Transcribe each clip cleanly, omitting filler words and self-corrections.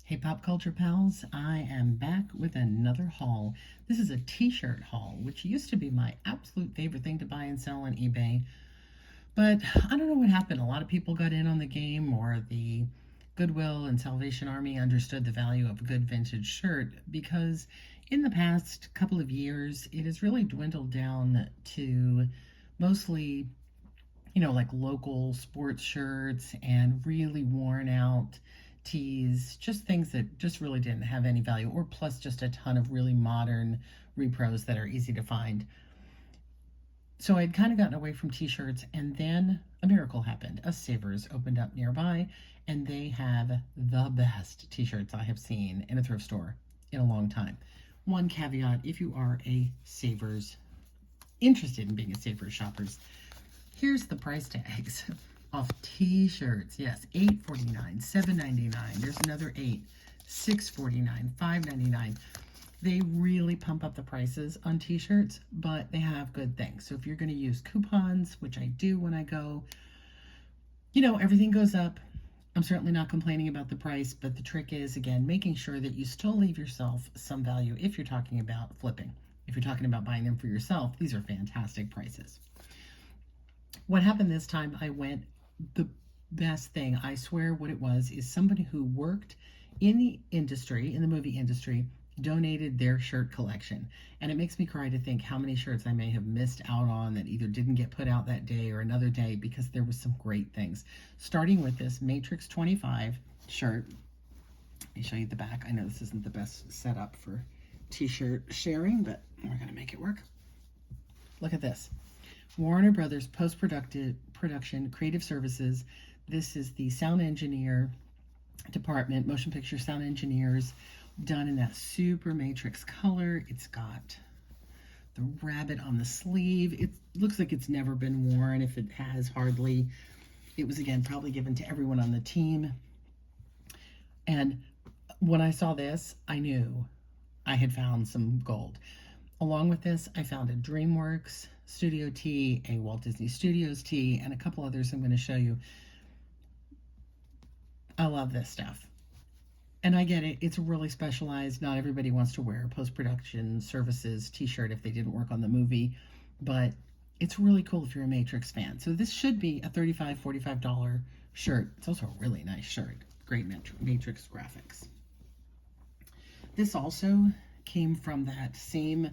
Hey pop culture pals, I am back with another haul. This is a t-shirt haul, which used to be my absolute favorite thing to buy and sell on eBay. But I don't know what happened. A lot of people got in on the game, or the Goodwill and Salvation Army understood the value of a good vintage shirt, because in the past couple of years, it has really dwindled down to mostly, like local sports shirts and really worn out tees, just things that just really didn't have any value, or plus just a ton of really modern repros that are easy to find. So I'd kind of gotten away from t-shirts, and then a miracle happened. A Savers opened up nearby, and they have the best t-shirts I have seen in a thrift store in a long time. One caveat: if you are a Savers, interested in being a Savers shoppers, here's the price tags off t-shirts. Yes, $8.49, $7.99. There's another 8, $6.49, $5.99. They really pump up the prices on t-shirts, but they have good things. So if you're going to use coupons, which I do when I go, everything goes up. I'm certainly not complaining about the price, but the trick is, again, making sure that you still leave yourself some value if you're talking about flipping. If you're talking about buying them for yourself, these are fantastic prices. What happened this time, I went, the best thing, I swear what it was, is somebody who worked in the industry, in the movie industry, donated their shirt collection. And it makes me cry to think how many shirts I may have missed out on that either didn't get put out that day or another day, because there was some great things. Starting with this Matrix 25 shirt. Let me show you the back. I know this isn't the best setup for t-shirt sharing, but we're going to make it work. Look at this. Warner Brothers Post-Production Creative Services. This is the sound engineer department, motion picture sound engineers, done in that super matrix color. It's got the rabbit on the sleeve. It looks like it's never been worn. If it has, hardly. It was, again, probably given to everyone on the team. And when I saw this, I knew I had found some gold. Along with this, I found a DreamWorks Studio tee, a Walt Disney Studios tee, and a couple others I'm going to show you. I love this stuff. And I get it, it's really specialized. Not everybody wants to wear a post-production services t-shirt if they didn't work on the movie, but it's really cool if you're a Matrix fan. So this should be a $35, $45 shirt. It's also a really nice shirt. Great Matrix graphics. This also came from that same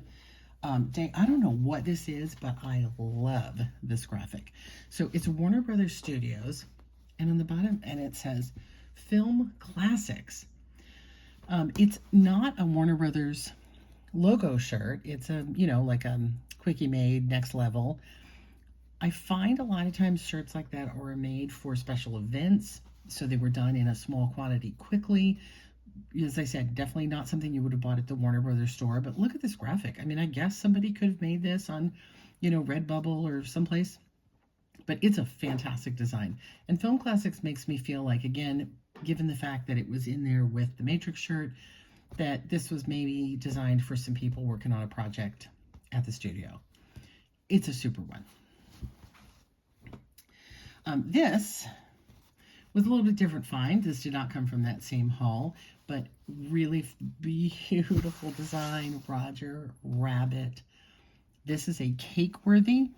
day. I don't know what this is, but I love this graphic. So it's Warner Brothers Studios, and on the bottom, and it says Film Classics. It's not a Warner Brothers logo shirt. It's a, like a quickie made next level. I find a lot of times shirts like that are made for special events, so they were done in a small quantity quickly. As I said, definitely not something you would have bought at the Warner Brothers store, but look at this graphic. I mean, I guess somebody could have made this on, Redbubble or someplace, but it's a fantastic design. And Film Classics makes me feel like, again, given the fact that it was in there with the Matrix shirt, that this was maybe designed for some people working on a project at the studio. It's a super one. This was a little bit different find. This did not come from that same haul, but really beautiful design. Roger Rabbit. This is a Cakeworthy.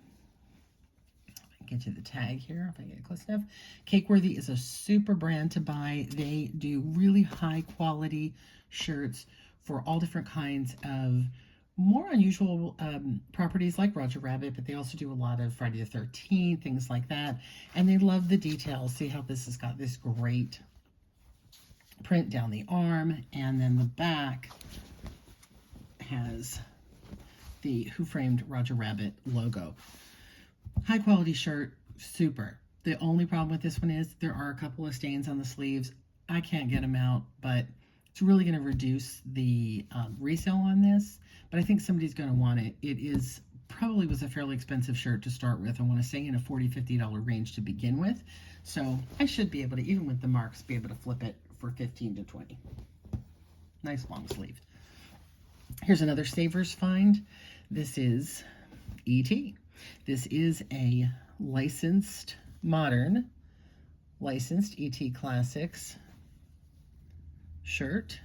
I can get you the tag here if I get it close enough. Cakeworthy is a super brand to buy. They do really high quality shirts for all different kinds of more unusual properties like Roger Rabbit, but they also do a lot of Friday the 13th, things like that. And they love the details. See how this has got this great print down the arm, and then the back has the Who Framed Roger Rabbit logo. High quality shirt, super. The only problem with this one is there are a couple of stains on the sleeves. I can't get them out, but it's really going to reduce the resale on this, but I think somebody's going to want it. It is probably was a fairly expensive shirt to start with. I want to say in a $40, $50 range to begin with. So I should be able to, even with the marks, be able to flip it for 15 to 20. Nice long sleeve. Here's another Savers find. This is E.T. This is a licensed, modern, licensed E.T. Classics shirt.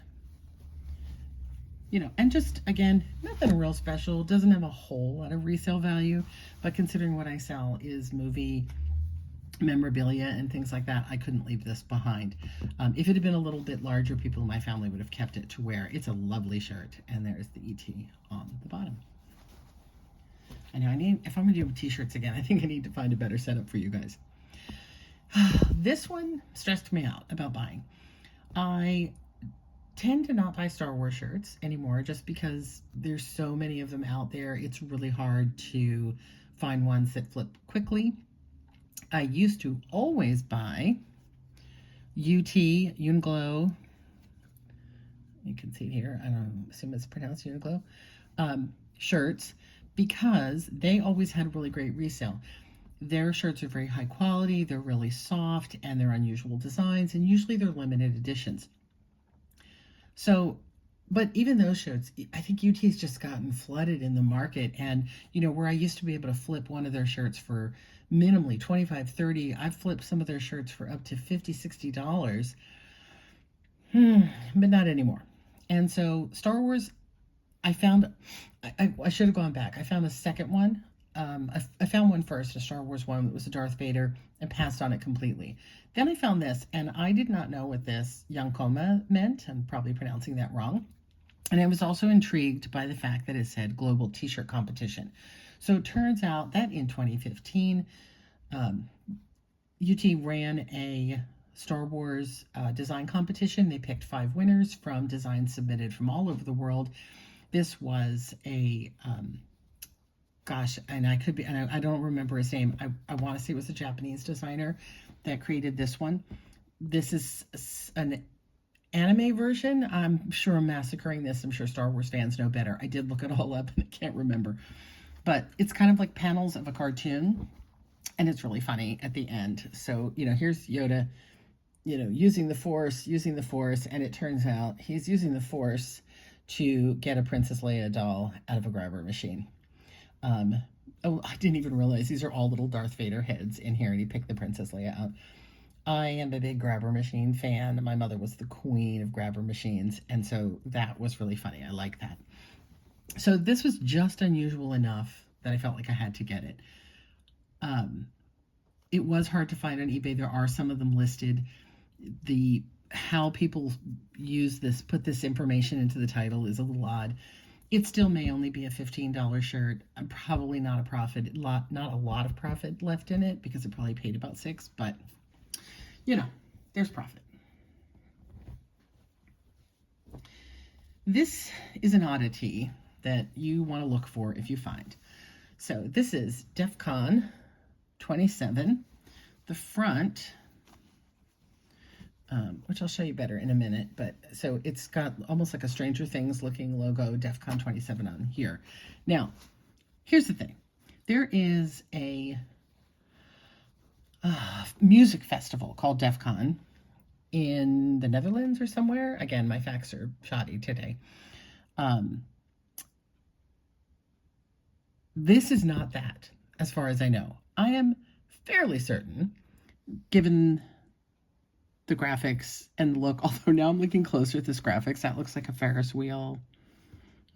And just, again, nothing real special. Doesn't have a whole lot of resale value, but considering what I sell is movie memorabilia and things like that, I couldn't leave this behind. If it had been a little bit larger, people in my family would have kept it to wear. It's a lovely shirt, and there's the ET on the bottom. I know if I'm going to do t-shirts again, I think I need to find a better setup for you guys. This one stressed me out about buying. I tend to not buy Star Wars shirts anymore just because there's so many of them out there. It's really hard to find ones that flip quickly. I used to always buy Uniqlo. You can see it here. I don't assume it's pronounced Uniqlo shirts, because they always had really great resale. Their shirts are very high quality, they're really soft, and they're unusual designs, and usually they're limited editions. So, but even those shirts, I think UT's just gotten flooded in the market, and where I used to be able to flip one of their shirts for minimally $25, $30, I've flipped some of their shirts for up to $50, $60. But not anymore. And so Star Wars, I found, I should have gone back. I found a second one. I found one first, a Star Wars one that was a Darth Vader, and passed on it completely. Then I found this, and I did not know what this Yankoma meant. I'm probably pronouncing that wrong. And I was also intrigued by the fact that it said Global T-Shirt Competition. So it turns out that in 2015, UT ran a Star Wars design competition. They picked 5 winners from designs submitted from all over the world. This was a, and I don't remember his name. I want to say it was a Japanese designer that created this one. This is an anime version. I'm sure I'm massacring this. I'm sure Star Wars fans know better. I did look it all up and I can't remember. But it's kind of like panels of a cartoon, and it's really funny at the end. So, here's Yoda, using the Force, and it turns out he's using the Force to get a Princess Leia doll out of a grabber machine. I didn't even realize these are all little Darth Vader heads in here, and he picked the Princess Leia out. I am a big grabber machine fan. My mother was the queen of grabber machines, and so that was really funny. I like that. So this was just unusual enough that I felt like I had to get it. It was hard to find on eBay. There are some of them listed. How people put this information into the title is a little odd. It still may only be a $15 shirt. I'm probably not a lot of profit left in it, because it probably paid about $6, but there's profit. This is an oddity that you want to look for if you find. So this is Defcon 27. The front, which I'll show you better in a minute, but so it's got almost like a Stranger Things looking logo, Defcon 27 on here. Now, here's the thing. There is a music festival called Defcon in the Netherlands or somewhere. Again, my facts are shoddy today. This is not that, as far as I know. I am fairly certain, given the graphics and look, although now I'm looking closer at this graphics, that looks like a Ferris wheel.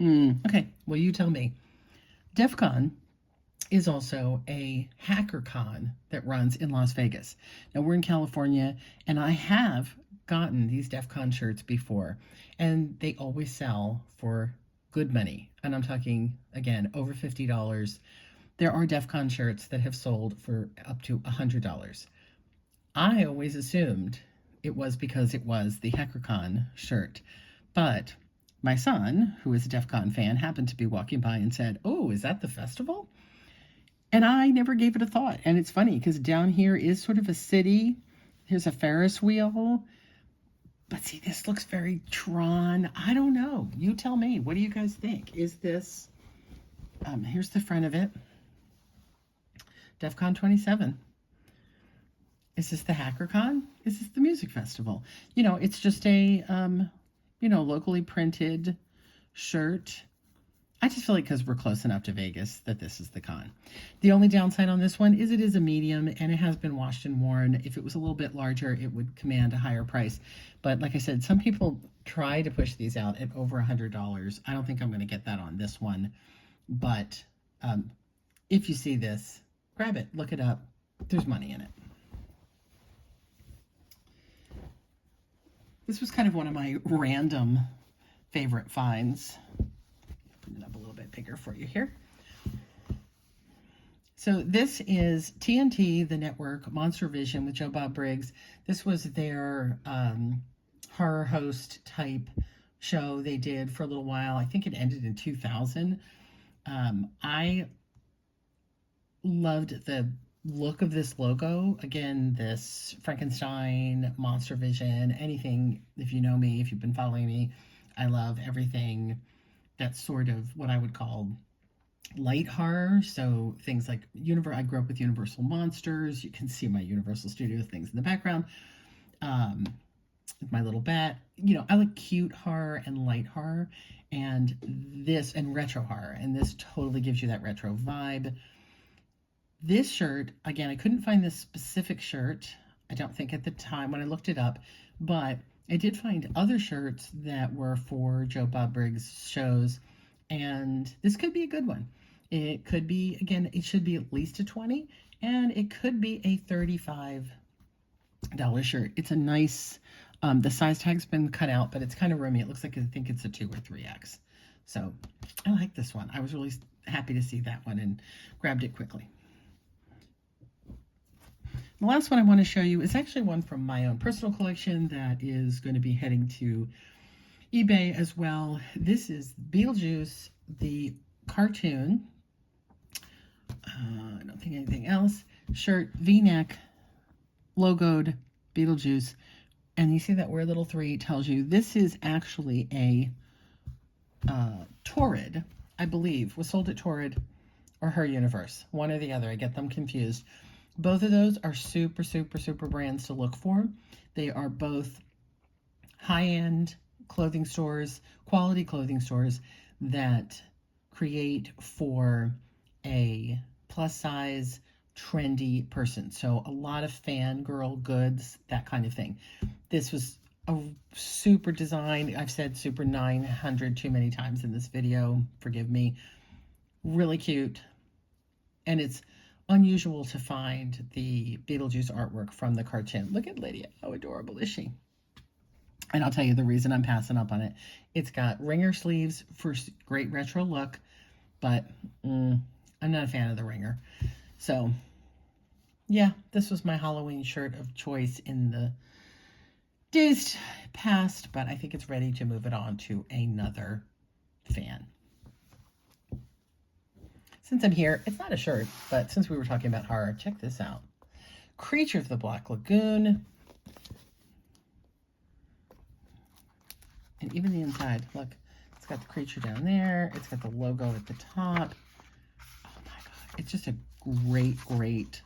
Okay, well, you tell me. Defcon is also a hacker con that runs in Las Vegas. Now, we're in California, and I have gotten these Defcon shirts before, and they always sell for good money. And I'm talking, again, over $50. There are Defcon shirts that have sold for up to $100. I always assumed it was because it was the HackerCon shirt. But my son, who is a Defcon fan, happened to be walking by and said, "Oh, is that the festival?" And I never gave it a thought. And it's funny because down here is sort of a city. Here's a Ferris wheel. But see, this looks very Tron. I don't know. You tell me. What do you guys think? Is this... here's the front of it. Defcon 27. Is this the HackerCon? Is this the music festival? It's just a, locally printed shirt. I just feel like because we're close enough to Vegas that this is the con. The only downside on this one is it is a medium and it has been washed and worn. If it was a little bit larger, it would command a higher price. But like I said, some people try to push these out at over $100. I don't think I'm going to get that on this one. But if you see this, grab it, look it up. There's money in it. This was kind of one of my random favorite finds. Put it up a little bit bigger for you here. So this is TNT, the network, Monster Vision with Joe Bob Briggs. This was their horror host type show they did for a little while. I think it ended in 2000. I loved the look of this logo. Again, this Frankenstein, Monster Vision, anything, if you know me, if you've been following me, I love everything that's sort of what I would call light horror. So things like I grew up with Universal Monsters. You can see my Universal Studios things in the background. My little bat. You know, I like cute horror and light horror, and retro horror, and this totally gives you that retro vibe. This shirt, again, I couldn't find this specific shirt, I don't think at the time when I looked it up, but I did find other shirts that were for Joe Bob Briggs shows, and this could be a good one. It could be, again, it should be at least a 20, and it could be a $35 shirt. It's a nice, the size tag's been cut out, but it's kind of roomy. It looks like, I think it's a 2 or 3X. So I like this one. I was really happy to see that one and grabbed it quickly. The last one I want to show you is actually one from my own personal collection that is going to be heading to eBay as well. This is Beetlejuice, the cartoon. I don't think anything else. Shirt, V-neck, logoed Beetlejuice. And you see that weird little 3 tells you this is actually a Torrid, I believe, was sold at Torrid or Her Universe. One or the other. I get them confused. Both of those are super, super, super brands to look for. They are both high-end clothing stores, quality clothing stores that create for a plus-size, trendy person. So a lot of fangirl goods, that kind of thing. This was a super design. I've said super 900 too many times in this video. Forgive me. Really cute. And it's unusual to find the Beetlejuice artwork from the cartoon. Look at Lydia. How adorable is she? And I'll tell you the reason I'm passing up on it. It's got ringer sleeves for great retro look, but I'm not a fan of the ringer. So, yeah, this was my Halloween shirt of choice in the days past, but I think it's ready to move it on to another fan. Since I'm here, it's not a shirt, but since we were talking about horror, check this out. Creature of the Black Lagoon. And even the inside, look, it's got the creature down there. It's got the logo at the top. Oh my God, it's just a great, great,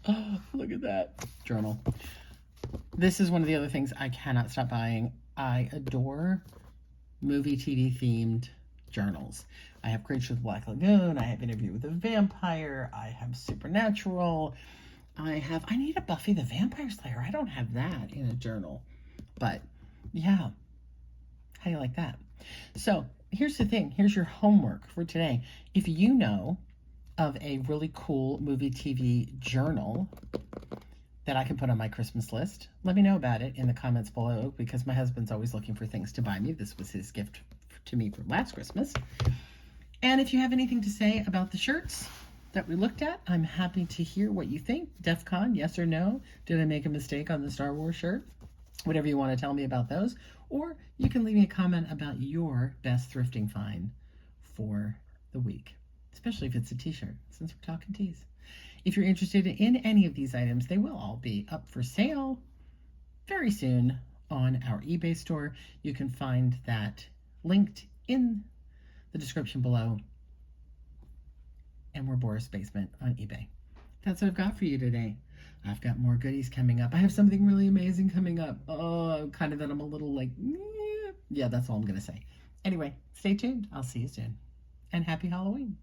oh, look at that, journal. This is one of the other things I cannot stop buying. I adore movie TV themed journals. I have Creature of the Black Lagoon, I have Interview with a Vampire, I have Supernatural, I need a Buffy the Vampire Slayer. I don't have that in a journal, but yeah, how do you like that? So here's the thing, here's your homework for today. If you know of a really cool movie TV journal that I can put on my Christmas list, let me know about it in the comments below, because my husband's always looking for things to buy me. This was his gift to me for last Christmas. And if you have anything to say about the shirts that we looked at, I'm happy to hear what you think. Defcon, yes or no? Did I make a mistake on the Star Wars shirt? Whatever you want to tell me about those. Or you can leave me a comment about your best thrifting find for the week, especially if it's a t-shirt, since we're talking tees. If you're interested in any of these items, they will all be up for sale very soon on our eBay store. You can find that linked in the description below. And we're Boris Basement on eBay. That's what I've got for you today. I've got more goodies coming up. I have something really amazing coming up. Oh, kind of that I'm a little like, yeah, that's all I'm going to say. Anyway, stay tuned. I'll see you soon. And happy Halloween.